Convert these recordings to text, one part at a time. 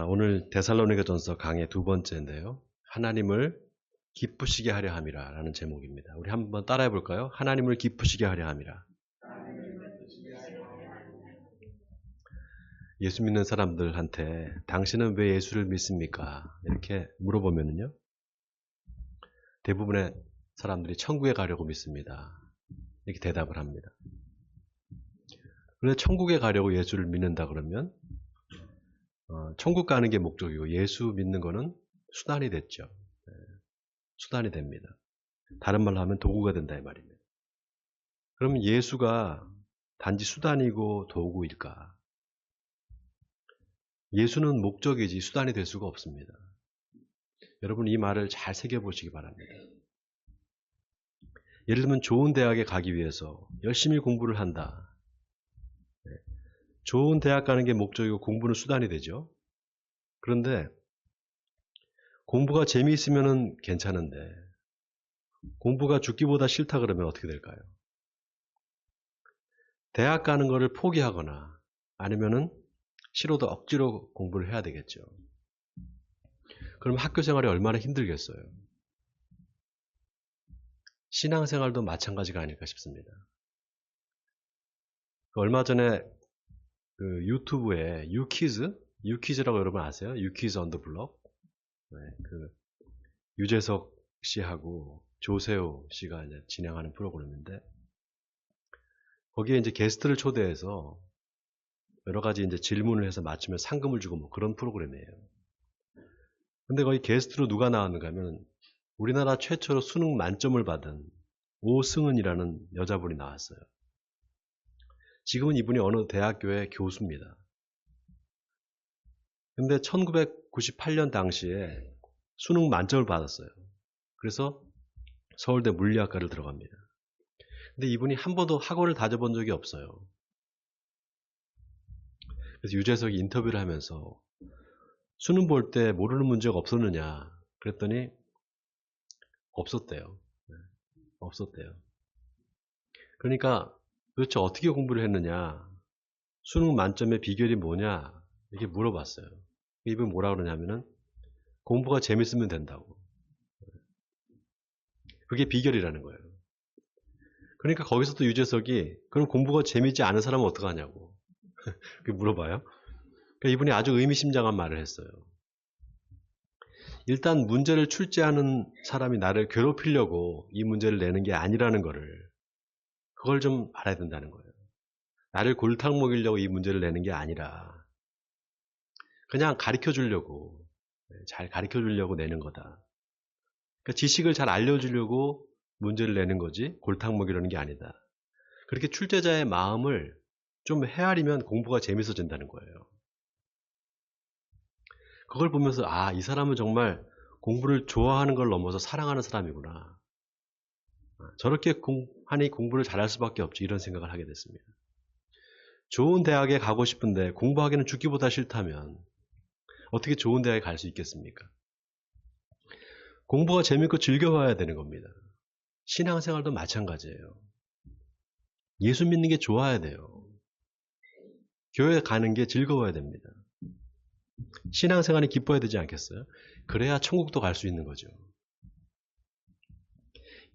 오늘 데살로니가전서 강의 두 번째인데요. 하나님을 기쁘시게 하려 함이라 라는 제목입니다. 우리 한번 따라해 볼까요? 하나님을 기쁘시게 하려 함이라. 예수 믿는 사람들한테 당신은 왜 예수를 믿습니까? 이렇게 물어보면요. 대부분의 사람들이 천국에 가려고 믿습니다. 이렇게 대답을 합니다. 그런데 천국에 가려고 예수를 믿는다 그러면 천국 가는 게 목적이고 예수 믿는 거는 수단이 됐죠. 수단이 됩니다. 다른 말로 하면 도구가 된다 이 말입니다. 그러면 예수가 단지 수단이고 도구일까? 예수는 목적이지 수단이 될 수가 없습니다. 여러분 이 말을 잘 새겨보시기 바랍니다. 예를 들면 좋은 대학에 가기 위해서 열심히 공부를 한다. 좋은 대학 가는 게 목적이고 공부는 수단이 되죠. 그런데 공부가 재미있으면 괜찮은데 공부가 죽기보다 싫다 그러면 어떻게 될까요? 대학 가는 거를 포기하거나 아니면은 싫어도 억지로 공부를 해야 되겠죠. 그럼 학교 생활이 얼마나 힘들겠어요. 신앙생활도 마찬가지가 아닐까 싶습니다. 얼마 전에 그 유튜브에 유퀴즈라고 여러분 아세요? 유퀴즈 on the block. 네, 그 유재석 씨하고 조세호 씨가 이제 진행하는 프로그램인데 거기에 이제 게스트를 초대해서 여러 가지 이제 질문을 해서 맞추면 상금을 주고 뭐 그런 프로그램이에요. 근데 거기 게스트로 누가 나왔는가 하면 우리나라 최초로 수능 만점을 받은 오승은이라는 여자분이 나왔어요. 지금은 이분이 어느 대학교의 교수입니다. 근데 1998년 당시에 수능 만점을 받았어요. 그래서 서울대 물리학과를 들어갑니다. 근데 이분이 한 번도 학원을 다져본 적이 없어요. 그래서 유재석이 인터뷰를 하면서 수능 볼 때 모르는 문제가 없었느냐 그랬더니 없었대요. 없었대요. 그러니까 도대체 어떻게 공부를 했느냐, 수능 만점의 비결이 뭐냐 이렇게 물어봤어요. 이분 뭐라 그러냐면은 공부가 재밌으면 된다고. 그게 비결이라는 거예요. 그러니까 거기서 또 유재석이 그럼 공부가 재밌지 않은 사람은 어떡하냐고 물어봐요. 그러니까 이분이 아주 의미심장한 말을 했어요. 일단 문제를 출제하는 사람이 나를 괴롭히려고 이 문제를 내는 게 아니라는 거를 그걸 좀 알아야 된다는 거예요. 나를 골탕 먹이려고 이 문제를 내는 게 아니라 그냥 가르쳐 주려고 잘 가르쳐 주려고 내는 거다. 그러니까 지식을 잘 알려주려고 문제를 내는 거지 골탕 먹이려는 게 아니다. 그렇게 출제자의 마음을 좀 헤아리면 공부가 재밌어진다는 거예요. 그걸 보면서 이 사람은 정말 공부를 좋아하는 걸 넘어서 사랑하는 사람이구나. 저렇게 하니 공부를 잘할 수밖에 없지 이런 생각을 하게 됐습니다. 좋은 대학에 가고 싶은데 공부하기는 죽기보다 싫다면 어떻게 좋은 대학에 갈 수 있겠습니까? 공부가 재밌고 즐겨봐야 되는 겁니다. 신앙생활도 마찬가지예요. 예수 믿는 게 좋아야 돼요. 교회 가는 게 즐거워야 됩니다. 신앙생활이 기뻐야 되지 않겠어요? 그래야 천국도 갈 수 있는 거죠.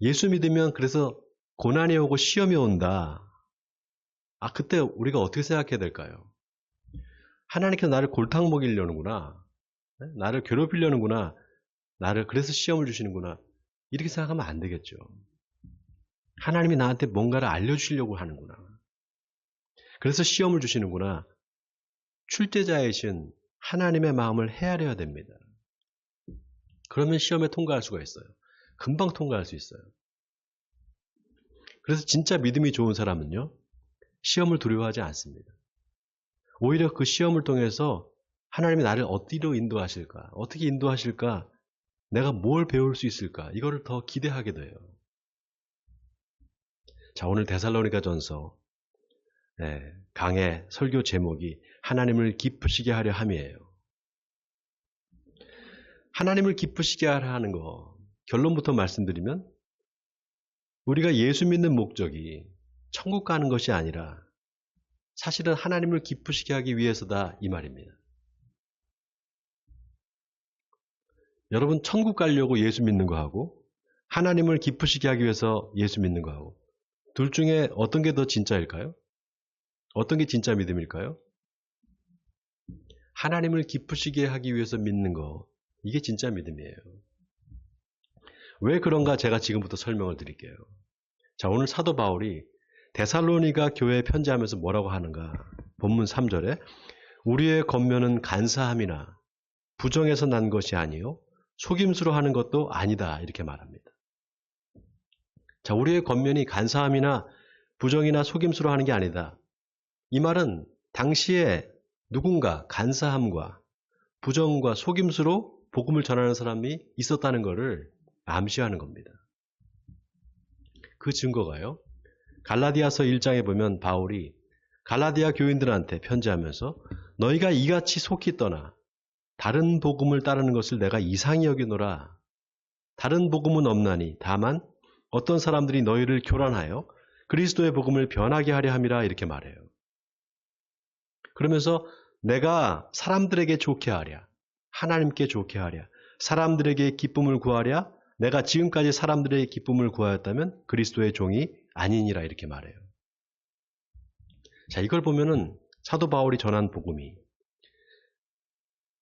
예수 믿으면 그래서 고난이 오고 시험이 온다. 그때 우리가 어떻게 생각해야 될까요? 하나님께서 나를 골탕 먹이려는구나. 나를 괴롭히려는구나. 나를 그래서 시험을 주시는구나. 이렇게 생각하면 안 되겠죠. 하나님이 나한테 뭔가를 알려주시려고 하는구나. 그래서 시험을 주시는구나. 출제자이신 하나님의 마음을 헤아려야 됩니다. 그러면 시험에 통과할 수가 있어요. 금방 통과할 수 있어요. 그래서 진짜 믿음이 좋은 사람은요. 시험을 두려워하지 않습니다. 오히려 그 시험을 통해서 하나님이 나를 어디로 인도하실까? 어떻게 인도하실까? 내가 뭘 배울 수 있을까? 이거를 더 기대하게 돼요. 자, 오늘 데살로니가전서 강의 설교 제목이 하나님을 기쁘시게 하려 함이에요. 하나님을 기쁘시게 하려 하는 거 결론부터 말씀드리면 우리가 예수 믿는 목적이 천국 가는 것이 아니라 사실은 하나님을 기쁘시게 하기 위해서다 이 말입니다. 여러분 천국 가려고 예수 믿는 거하고 하나님을 기쁘시게 하기 위해서 예수 믿는 거하고 둘 중에 어떤 게 더 진짜일까요? 어떤 게 진짜 믿음일까요? 하나님을 기쁘시게 하기 위해서 믿는 거, 이게 진짜 믿음이에요. 왜 그런가 제가 지금부터 설명을 드릴게요. 자, 오늘 사도 바울이 데살로니가 교회에 편지하면서 뭐라고 하는가? 본문 3절에 우리의 권면은 간사함이나 부정에서 난 것이 아니요 속임수로 하는 것도 아니다, 이렇게 말합니다. 자, 우리의 권면이 간사함이나 부정이나 속임수로 하는 게 아니다. 이 말은 당시에 누군가 간사함과 부정과 속임수로 복음을 전하는 사람이 있었다는 것을 암시하는 겁니다. 그 증거가요. 갈라디아서 1장에 보면 바울이 갈라디아 교인들한테 편지하면서 너희가 이같이 속히 떠나 다른 복음을 따르는 것을 내가 이상히 여기노라. 다른 복음은 없나니 다만 어떤 사람들이 너희를 교란하여 그리스도의 복음을 변하게 하려 함이라, 이렇게 말해요. 그러면서 내가 사람들에게 좋게 하랴, 하나님께 좋게 하랴, 사람들에게 기쁨을 구하랴, 내가 지금까지 사람들의 기쁨을 구하였다면 그리스도의 종이 아니니라, 이렇게 말해요. 자, 이걸 보면은 사도 바울이 전한 복음이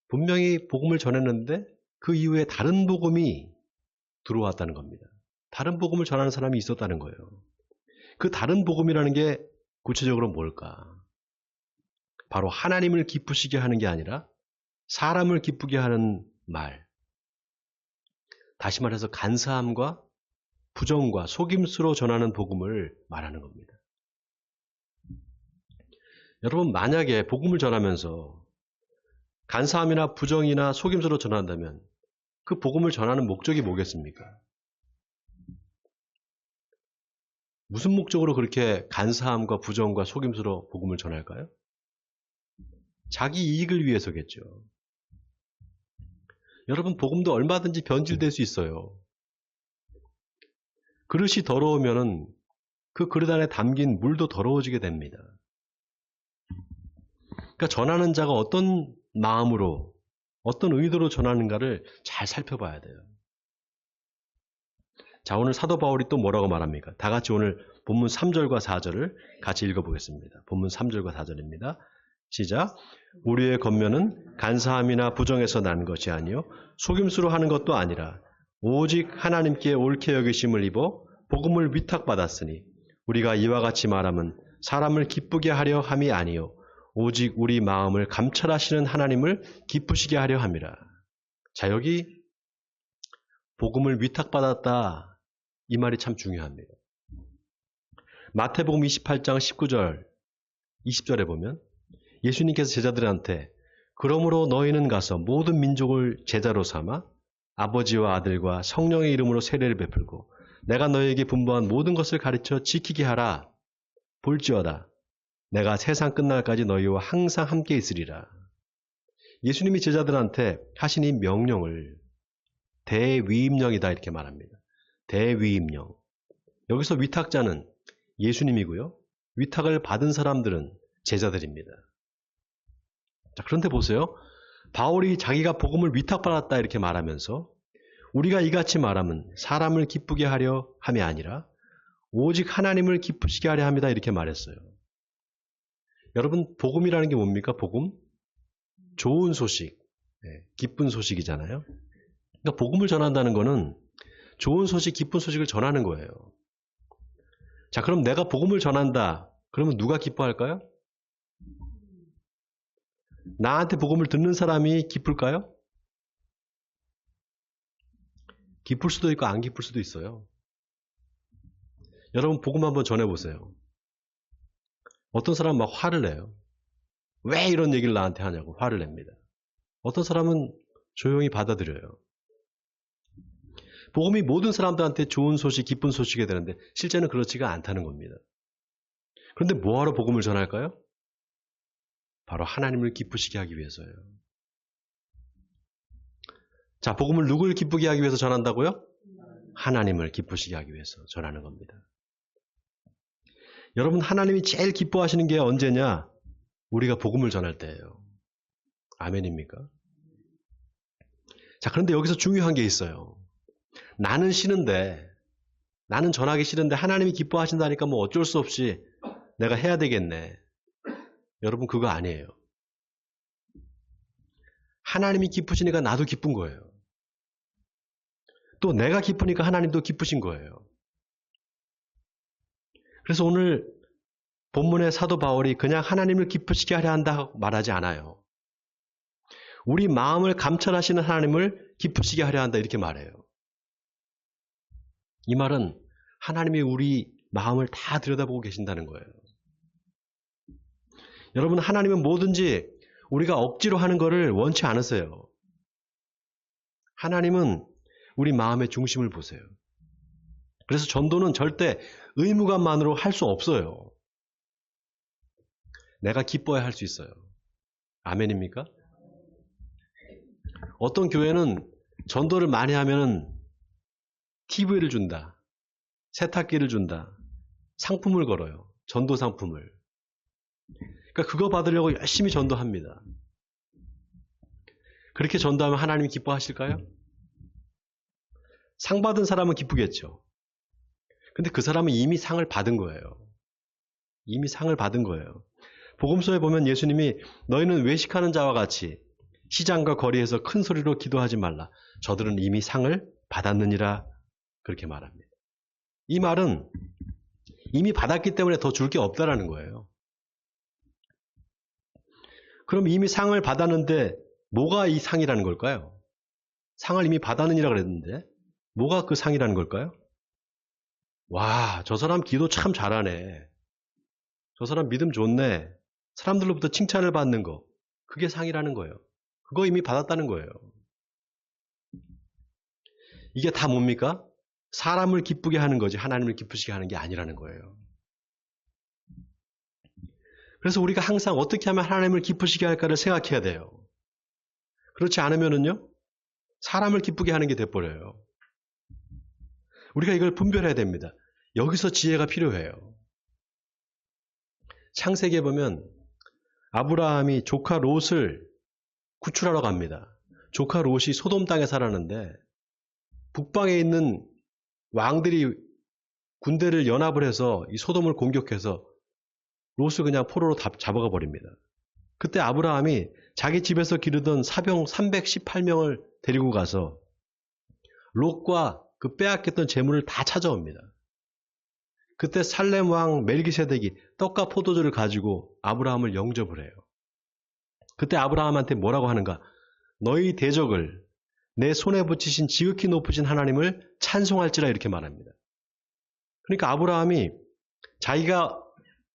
분명히 복음을 전했는데 그 이후에 다른 복음이 들어왔다는 겁니다. 다른 복음을 전하는 사람이 있었다는 거예요. 그 다른 복음이라는 게 구체적으로 뭘까? 바로 하나님을 기쁘시게 하는 게 아니라 사람을 기쁘게 하는 말. 다시 말해서 간사함과 부정과 속임수로 전하는 복음을 말하는 겁니다. 여러분, 만약에 복음을 전하면서 간사함이나 부정이나 속임수로 전한다면 그 복음을 전하는 목적이 뭐겠습니까? 무슨 목적으로 그렇게 간사함과 부정과 속임수로 복음을 전할까요? 자기 이익을 위해서겠죠. 여러분, 복음도 얼마든지 변질될 수 있어요. 그릇이 더러우면 그 그릇 안에 담긴 물도 더러워지게 됩니다. 그러니까 전하는 자가 어떤 마음으로, 어떤 의도로 전하는가를 잘 살펴봐야 돼요. 자, 오늘 사도 바울이 또 뭐라고 말합니까? 다 같이 오늘 본문 3절과 4절을 같이 읽어보겠습니다. 본문 3절과 4절입니다. 시작. 우리의 권면은 간사함이나 부정에서 난 것이 아니요 속임수로 하는 것도 아니라 오직 하나님께 옳게 여기심을 입어 복음을 위탁받았으니 우리가 이와 같이 말하면 사람을 기쁘게 하려 함이 아니요 오직 우리 마음을 감찰하시는 하나님을 기쁘시게 하려 함이라. 자, 여기 복음을 위탁받았다, 이 말이 참 중요합니다. 마태복음 28장 19절, 20절에 보면 예수님께서 제자들한테 그러므로 너희는 가서 모든 민족을 제자로 삼아 아버지와 아들과 성령의 이름으로 세례를 베풀고 내가 너희에게 분부한 모든 것을 가르쳐 지키게 하라. 볼지어다 내가 세상 끝날까지 너희와 항상 함께 있으리라. 예수님이 제자들한테 하신 이 명령을 대위임령이다, 이렇게 말합니다. 대위임령. 여기서 위탁자는 예수님이고요. 위탁을 받은 사람들은 제자들입니다. 자, 그런데 보세요. 바울이 자기가 복음을 위탁받았다 이렇게 말하면서 우리가 이같이 말하면 사람을 기쁘게 하려 함이 아니라 오직 하나님을 기쁘시게 하려 합니다, 이렇게 말했어요. 여러분, 복음이라는 게 뭡니까? 복음? 좋은 소식, 기쁜 소식이잖아요. 그러니까 복음을 전한다는 거는 좋은 소식, 기쁜 소식을 전하는 거예요. 자, 그럼 내가 복음을 전한다. 그러면 누가 기뻐할까요? 나한테 복음을 듣는 사람이 기쁠까요? 기쁠 수도 있고 안 기쁠 수도 있어요. 여러분, 복음 한번 전해보세요. 어떤 사람은 막 화를 내요. 왜 이런 얘기를 나한테 하냐고 화를 냅니다. 어떤 사람은 조용히 받아들여요. 복음이 모든 사람들한테 좋은 소식, 기쁜 소식이 되는데 실제는 그렇지가 않다는 겁니다. 그런데 뭐하러 복음을 전할까요? 바로 하나님을 기쁘시게 하기 위해서요. 자, 복음을 누굴 기쁘게 하기 위해서 전한다고요? 하나님을 기쁘시게 하기 위해서 전하는 겁니다. 여러분, 하나님이 제일 기뻐하시는 게 언제냐? 우리가 복음을 전할 때예요. 아멘입니까? 자, 그런데 여기서 중요한 게 있어요. 나는 싫은데, 나는 전하기 싫은데 하나님이 기뻐하신다니까 뭐 어쩔 수 없이 내가 해야 되겠네. 여러분, 그거 아니에요. 하나님이 기쁘시니까 나도 기쁜 거예요. 또 내가 기쁘니까 하나님도 기쁘신 거예요. 그래서 오늘 본문의 사도 바울이 그냥 하나님을 기쁘시게 하려 한다 말하지 않아요. 우리 마음을 감찰하시는 하나님을 기쁘시게 하려 한다 이렇게 말해요. 이 말은 하나님이 우리 마음을 다 들여다보고 계신다는 거예요. 여러분, 하나님은 뭐든지 우리가 억지로 하는 것을 원치 않으세요. 하나님은 우리 마음의 중심을 보세요. 그래서 전도는 절대 의무감만으로 할 수 없어요. 내가 기뻐야 할 수 있어요. 아멘입니까? 어떤 교회는 전도를 많이 하면 TV를 준다. 세탁기를 준다. 상품을 걸어요. 전도 상품을. 그러니까 그거 받으려고 열심히 전도합니다. 그렇게 전도하면 하나님이 기뻐하실까요? 상 받은 사람은 기쁘겠죠. 근데 그 사람은 이미 상을 받은 거예요. 이미 상을 받은 거예요. 복음서에 보면 예수님이 너희는 외식하는 자와 같이 시장과 거리에서 큰 소리로 기도하지 말라. 저들은 이미 상을 받았느니라. 그렇게 말합니다. 이 말은 이미 받았기 때문에 더 줄 게 없다라는 거예요. 그럼 이미 상을 받았는데 뭐가 이 상이라는 걸까요? 상을 이미 받았느니라 그랬는데 뭐가 그 상이라는 걸까요? 와, 저 사람 기도 참 잘하네. 저 사람 믿음 좋네. 사람들로부터 칭찬을 받는 거. 그게 상이라는 거예요. 그거 이미 받았다는 거예요. 이게 다 뭡니까? 사람을 기쁘게 하는 거지 하나님을 기쁘시게 하는 게 아니라는 거예요. 그래서 우리가 항상 어떻게 하면 하나님을 기쁘시게 할까를 생각해야 돼요. 그렇지 않으면은요, 사람을 기쁘게 하는 게 돼버려요. 우리가 이걸 분별해야 됩니다. 여기서 지혜가 필요해요. 창세기에 보면 아브라함이 조카 롯을 구출하러 갑니다. 조카 롯이 소돔 땅에 살았는데 북방에 있는 왕들이 군대를 연합을 해서 이 소돔을 공격해서 롯을 그냥 포로로 잡아가 버립니다. 그때 아브라함이 자기 집에서 기르던 사병 318명을 데리고 가서 롯과 그 빼앗겼던 재물을 다 찾아옵니다. 그때 살렘 왕 멜기세덱이 떡과 포도주를 가지고 아브라함을 영접을 해요. 그때 아브라함한테 뭐라고 하는가? 너희 대적을 내 손에 붙이신 지극히 높으신 하나님을 찬송할지라 이렇게 말합니다. 그러니까 아브라함이 자기가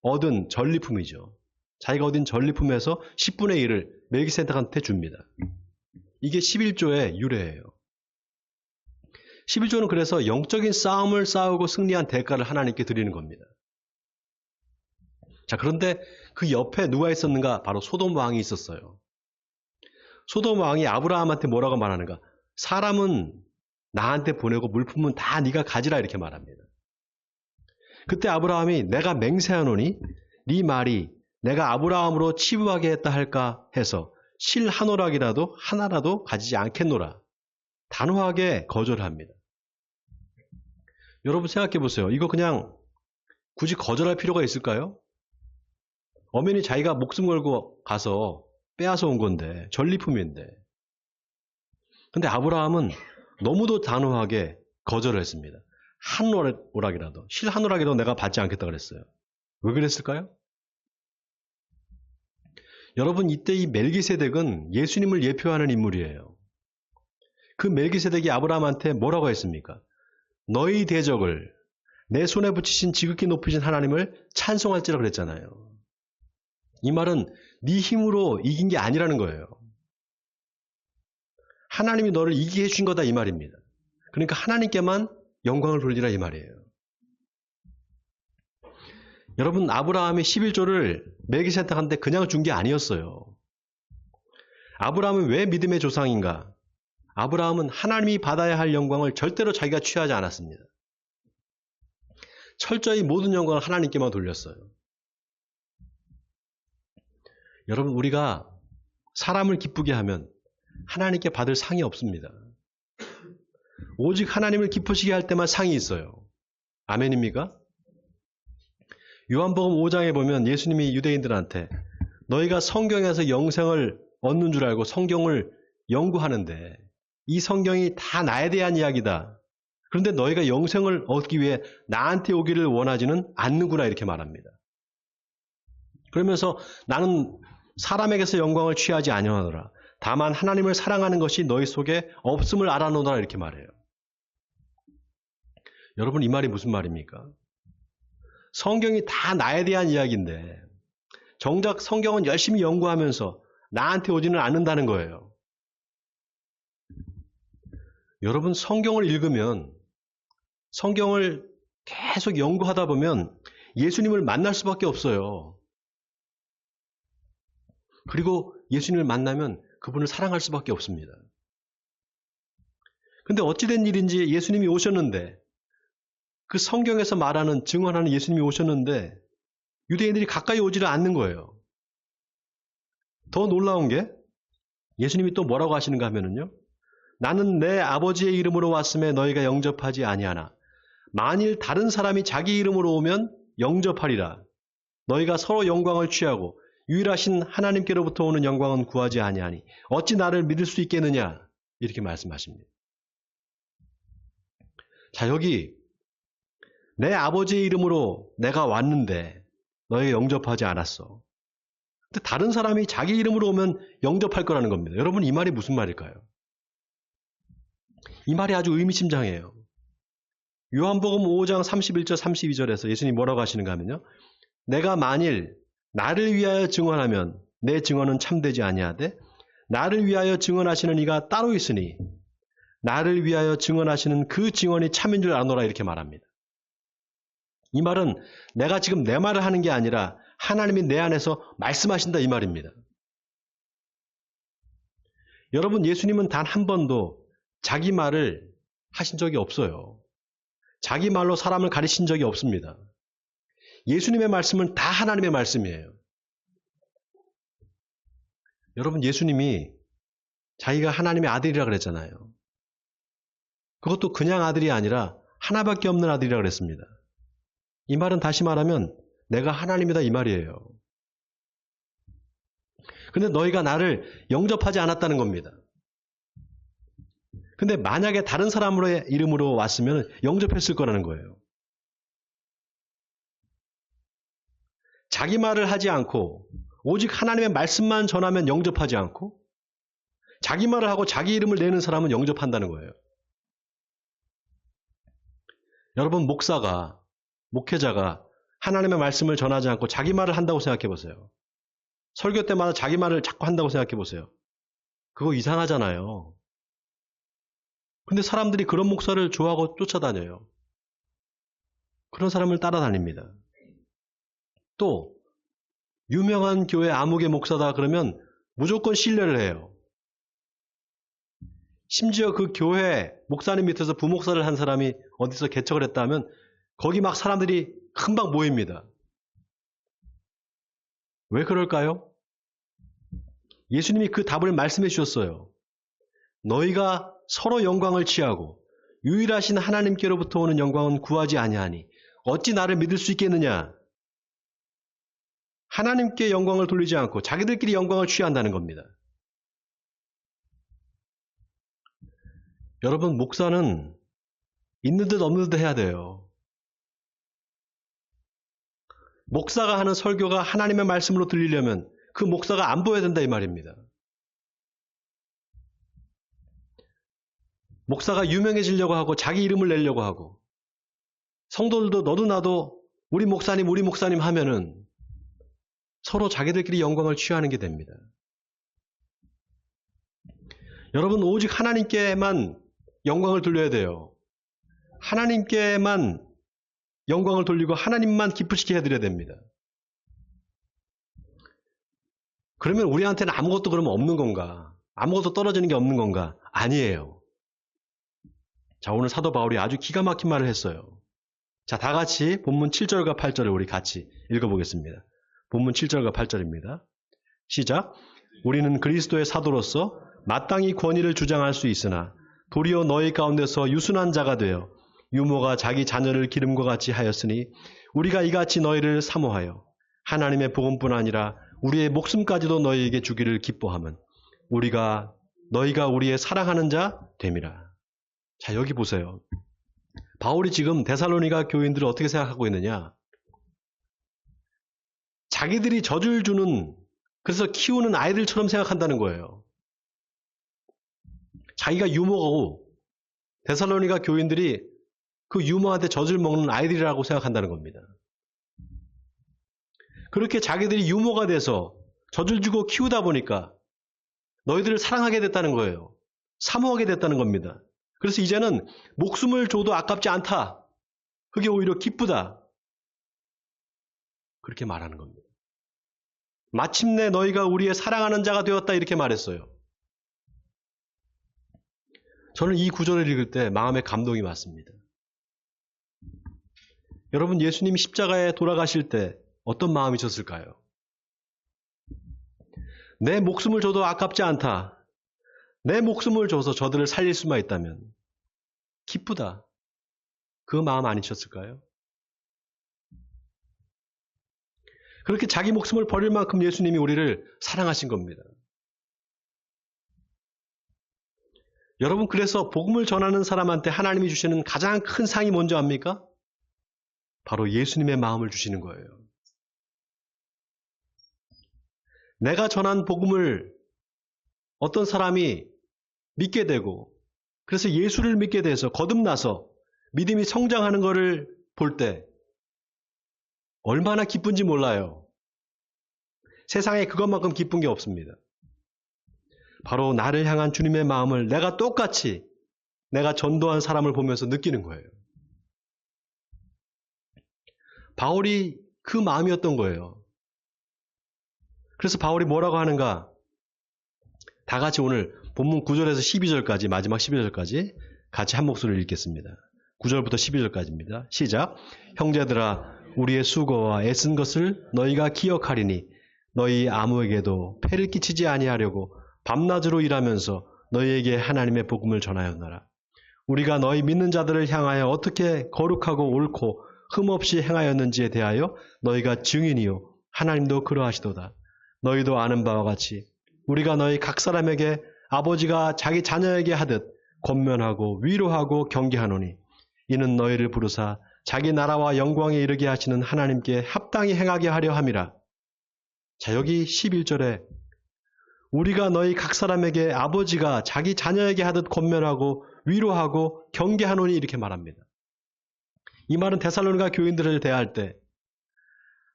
얻은 전리품이죠. 자기가 얻은 전리품에서 10분의 1을 멜기세덱한테 줍니다. 이게 11조의 유래예요. 11조는 그래서 영적인 싸움을 싸우고 승리한 대가를 하나님께 드리는 겁니다. 자, 그런데 그 옆에 누가 있었는가? 바로 소돔 왕이 있었어요. 소돔 왕이 아브라함한테 뭐라고 말하는가? 사람은 나한테 보내고 물품은 다 네가 가지라 이렇게 말합니다. 그때 아브라함이 내가 맹세하노니 네 말이 내가 아브라함으로 치부하게 했다 할까 해서 실 한 오락이라도 하나라도 가지지 않겠노라. 단호하게 거절합니다. 여러분 생각해 보세요. 이거 그냥 굳이 거절할 필요가 있을까요? 엄연히 자기가 목숨 걸고 가서 빼앗아 온 건데 전리품인데. 근데 아브라함은 너무도 단호하게 거절을 했습니다. 한 오락이라도, 실 한 오락이라도 내가 받지 않겠다 그랬어요. 왜 그랬을까요? 여러분, 이때 이 멜기세덱은 예수님을 예표하는 인물이에요. 그 멜기세덱이 아브라함한테 뭐라고 했습니까? 너희 대적을 내 손에 붙이신 지극히 높으신 하나님을 찬송할지라 그랬잖아요. 이 말은 네 힘으로 이긴 게 아니라는 거예요. 하나님이 너를 이기게 해준 거다 이 말입니다. 그러니까 하나님께만 영광을 돌리라 이 말이에요. 여러분, 아브라함이 11조를 멜기세덱한테 그냥 준 게 아니었어요. 아브라함은 왜 믿음의 조상인가? 아브라함은 하나님이 받아야 할 영광을 절대로 자기가 취하지 않았습니다. 철저히 모든 영광을 하나님께만 돌렸어요. 여러분, 우리가 사람을 기쁘게 하면 하나님께 받을 상이 없습니다. 오직 하나님을 기쁘시게 할 때만 상이 있어요. 아멘입니까? 요한복음 5장에 보면 예수님이 유대인들한테 너희가 성경에서 영생을 얻는 줄 알고 성경을 연구하는데 이 성경이 다 나에 대한 이야기다. 그런데 너희가 영생을 얻기 위해 나한테 오기를 원하지는 않는구나 이렇게 말합니다. 그러면서 나는 사람에게서 영광을 취하지 아니하노라. 다만 하나님을 사랑하는 것이 너희 속에 없음을 알아노라 이렇게 말해요. 여러분 이 말이 무슨 말입니까? 성경이 다 나에 대한 이야기인데 정작 성경은 열심히 연구하면서 나한테 오지는 않는다는 거예요. 여러분 성경을 읽으면 성경을 계속 연구하다 보면 예수님을 만날 수밖에 없어요. 그리고 예수님을 만나면 그분을 사랑할 수밖에 없습니다. 근데 어찌된 일인지 예수님이 오셨는데 그 성경에서 말하는 증언하는 예수님이 오셨는데 유대인들이 가까이 오지를 않는 거예요. 더 놀라운 게 예수님이 또 뭐라고 하시는가 하면은요. 나는 내 아버지의 이름으로 왔음에 너희가 영접하지 아니하나 만일 다른 사람이 자기 이름으로 오면 영접하리라. 너희가 서로 영광을 취하고 유일하신 하나님께로부터 오는 영광은 구하지 아니하니 어찌 나를 믿을 수 있겠느냐 이렇게 말씀하십니다. 자 여기 내 아버지의 이름으로 내가 왔는데 너희가 영접하지 않았어. 근데 다른 사람이 자기 이름으로 오면 영접할 거라는 겁니다. 여러분 이 말이 무슨 말일까요? 이 말이 아주 의미심장해요. 요한복음 5장 31절 32절에서 예수님이 뭐라고 하시는가 하면요. 내가 만일 나를 위하여 증언하면 내 증언은 참되지 아니하되 나를 위하여 증언하시는 이가 따로 있으니 나를 위하여 증언하시는 그 증언이 참인 줄 아노라 이렇게 말합니다. 이 말은 내가 지금 내 말을 하는 게 아니라 하나님이 내 안에서 말씀하신다 이 말입니다. 여러분 예수님은 단 한 번도 자기 말을 하신 적이 없어요. 자기 말로 사람을 가르친 적이 없습니다. 예수님의 말씀은 다 하나님의 말씀이에요. 여러분 예수님이 자기가 하나님의 아들이라 그랬잖아요. 그것도 그냥 아들이 아니라 하나밖에 없는 아들이라 그랬습니다. 이 말은 다시 말하면 내가 하나님이다 이 말이에요. 근데 너희가 나를 영접하지 않았다는 겁니다. 근데 만약에 다른 사람의 이름으로 왔으면 영접했을 거라는 거예요. 자기 말을 하지 않고 오직 하나님의 말씀만 전하면 영접하지 않고 자기 말을 하고 자기 이름을 내는 사람은 영접한다는 거예요. 여러분 목회자가 하나님의 말씀을 전하지 않고 자기 말을 한다고 생각해 보세요. 설교 때마다 자기 말을 자꾸 한다고 생각해 보세요. 그거 이상하잖아요. 근데 사람들이 그런 목사를 좋아하고 쫓아다녀요. 그런 사람을 따라다닙니다. 또 유명한 교회 아무개 목사다 그러면 무조건 신뢰를 해요. 심지어 그 교회 목사님 밑에서 부목사를 한 사람이 어디서 개척을 했다 하면 거기 막 사람들이 금방 모입니다. 왜 그럴까요? 예수님이 그 답을 말씀해 주셨어요. 너희가 서로 영광을 취하고 유일하신 하나님께로부터 오는 영광은 구하지 아니하니 어찌 나를 믿을 수 있겠느냐? 하나님께 영광을 돌리지 않고 자기들끼리 영광을 취한다는 겁니다. 여러분 목사는 있는 듯 없는 듯 해야 돼요. 목사가 하는 설교가 하나님의 말씀으로 들리려면 그 목사가 안 보여야 된다 이 말입니다. 목사가 유명해지려고 하고 자기 이름을 내려고 하고 성도들도 너도 나도 우리 목사님 하면은 서로 자기들끼리 영광을 취하는 게 됩니다. 여러분 오직 하나님께만 영광을 돌려야 돼요. 하나님께만 영광을 돌리고 하나님만 기쁘시게 해드려야 됩니다. 그러면 우리한테는 아무것도 그러면 없는 건가? 아무것도 떨어지는 게 없는 건가? 아니에요. 자, 오늘 사도 바울이 아주 기가 막힌 말을 했어요. 자, 다 같이 본문 7절과 8절을 우리 같이 읽어보겠습니다. 본문 7절과 8절입니다. 시작. 우리는 그리스도의 사도로서 마땅히 권위를 주장할 수 있으나 도리어 너희 가운데서 유순한 자가 되어 유모가 자기 자녀를 기름과 같이 하였으니 우리가 이같이 너희를 사모하여 하나님의 복음뿐 아니라 우리의 목숨까지도 너희에게 주기를 기뻐함은 너희가 우리의 사랑하는 자 됨이라. 자, 여기 보세요. 바울이 지금 데살로니가 교인들을 어떻게 생각하고 있느냐? 자기들이 젖을 주는, 그래서 키우는 아이들처럼 생각한다는 거예요. 자기가 유모고 데살로니가 교인들이 그 유모한테 젖을 먹는 아이들이라고 생각한다는 겁니다. 그렇게 자기들이 유모가 돼서 젖을 주고 키우다 보니까 너희들을 사랑하게 됐다는 거예요. 사모하게 됐다는 겁니다. 그래서 이제는 목숨을 줘도 아깝지 않다. 그게 오히려 기쁘다. 그렇게 말하는 겁니다. 마침내 너희가 우리의 사랑하는 자가 되었다 이렇게 말했어요. 저는 이 구절을 읽을 때 마음에 감동이 왔습니다. 여러분, 예수님이 십자가에 돌아가실 때 어떤 마음이셨을까요? 내 목숨을 줘도 아깝지 않다. 내 목숨을 줘서 저들을 살릴 수만 있다면 기쁘다. 그 마음 아니셨을까요? 그렇게 자기 목숨을 버릴 만큼 예수님이 우리를 사랑하신 겁니다. 여러분, 그래서 복음을 전하는 사람한테 하나님이 주시는 가장 큰 상이 뭔지 압니까? 바로 예수님의 마음을 주시는 거예요. 내가 전한 복음을 어떤 사람이 믿게 되고 그래서 예수를 믿게 돼서 거듭나서 믿음이 성장하는 것을 볼 때 얼마나 기쁜지 몰라요. 세상에 그것만큼 기쁜 게 없습니다. 바로 나를 향한 주님의 마음을 내가 똑같이 내가 전도한 사람을 보면서 느끼는 거예요. 바울이 그 마음이었던 거예요. 그래서 바울이 뭐라고 하는가? 다 같이 오늘 본문 9절에서 12절까지, 마지막 12절까지 같이 한 목소리를 읽겠습니다. 9절부터 12절까지입니다. 시작. 형제들아, 우리의 수고와 애쓴 것을 너희가 기억하리니 너희 아무에게도 폐를 끼치지 아니하려고 밤낮으로 일하면서 너희에게 하나님의 복음을 전하였노라. 우리가 너희 믿는 자들을 향하여 어떻게 거룩하고 옳고 흠없이 행하였는지에 대하여 너희가 증인이요 하나님도 그러하시도다. 너희도 아는 바와 같이 우리가 너희 각 사람에게 아버지가 자기 자녀에게 하듯 권면하고 위로하고 경계하노니 이는 너희를 부르사 자기 나라와 영광에 이르게 하시는 하나님께 합당히 행하게 하려 함이라. 자, 여기 11절에 우리가 너희 각 사람에게 아버지가 자기 자녀에게 하듯 권면하고 위로하고 경계하노니 이렇게 말합니다. 이 말은 데살로니가 교인들을 대할 때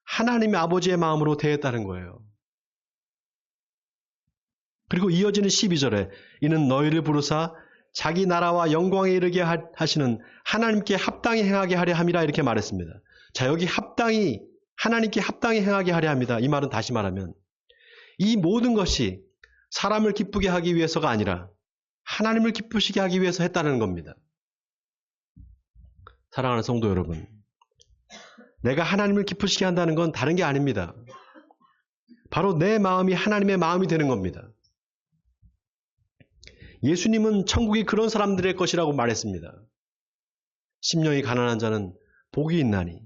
하나님의 아버지의 마음으로 대했다는 거예요. 그리고 이어지는 12절에 이는 너희를 부르사 자기 나라와 영광에 이르게 하시는 하나님께 합당히 행하게 하려 함이라 이렇게 말했습니다. 자, 여기 하나님께 합당히 행하게 하려 합니다. 이 말은 다시 말하면 이 모든 것이 사람을 기쁘게 하기 위해서가 아니라 하나님을 기쁘시게 하기 위해서 했다는 겁니다. 사랑하는 성도 여러분, 내가 하나님을 기쁘시게 한다는 건 다른 게 아닙니다. 바로 내 마음이 하나님의 마음이 되는 겁니다. 예수님은 천국이 그런 사람들의 것이라고 말했습니다. 심령이 가난한 자는 복이 있나니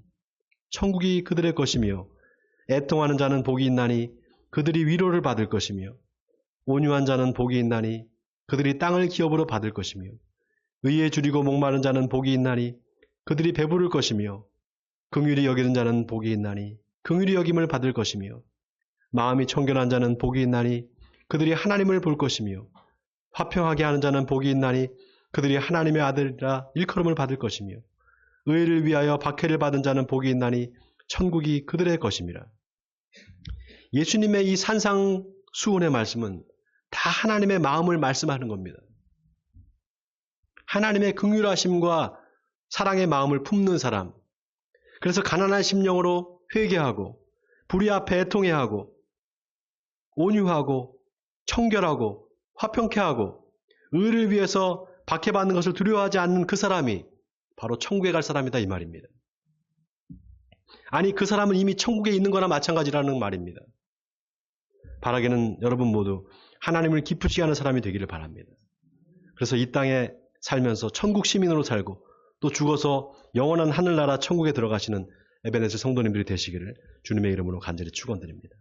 천국이 그들의 것이며 애통하는 자는 복이 있나니 그들이 위로를 받을 것이며 온유한 자는 복이 있나니 그들이 땅을 기업으로 받을 것이며 의에 줄이고 목마른 자는 복이 있나니 그들이 배부를 것이며 긍휼히 여기는 자는 복이 있나니 긍휼히 여김을 받을 것이며 마음이 청결한 자는 복이 있나니 그들이 하나님을 볼 것이며 화평하게 하는 자는 복이 있나니 그들이 하나님의 아들이라 일컬음을 받을 것이며 의를 위하여 박해를 받은 자는 복이 있나니 천국이 그들의 것임이라. 예수님의 이 산상수훈의 말씀은 다 하나님의 마음을 말씀하는 겁니다. 하나님의 긍휼하심과 사랑의 마음을 품는 사람, 그래서 가난한 심령으로 회개하고 불의 앞에 애통해야 하고 온유하고 청결하고 화평케 하고 의를 위해서 박해받는 것을 두려워하지 않는 그 사람이 바로 천국에 갈 사람이다 이 말입니다. 아니, 그 사람은 이미 천국에 있는 거나 마찬가지라는 말입니다. 바라기는 여러분 모두 하나님을 기쁘시게 하는 사람이 되기를 바랍니다. 그래서 이 땅에 살면서 천국 시민으로 살고 또 죽어서 영원한 하늘나라 천국에 들어가시는 에베네zer 성도님들이 되시기를 주님의 이름으로 간절히 축원드립니다.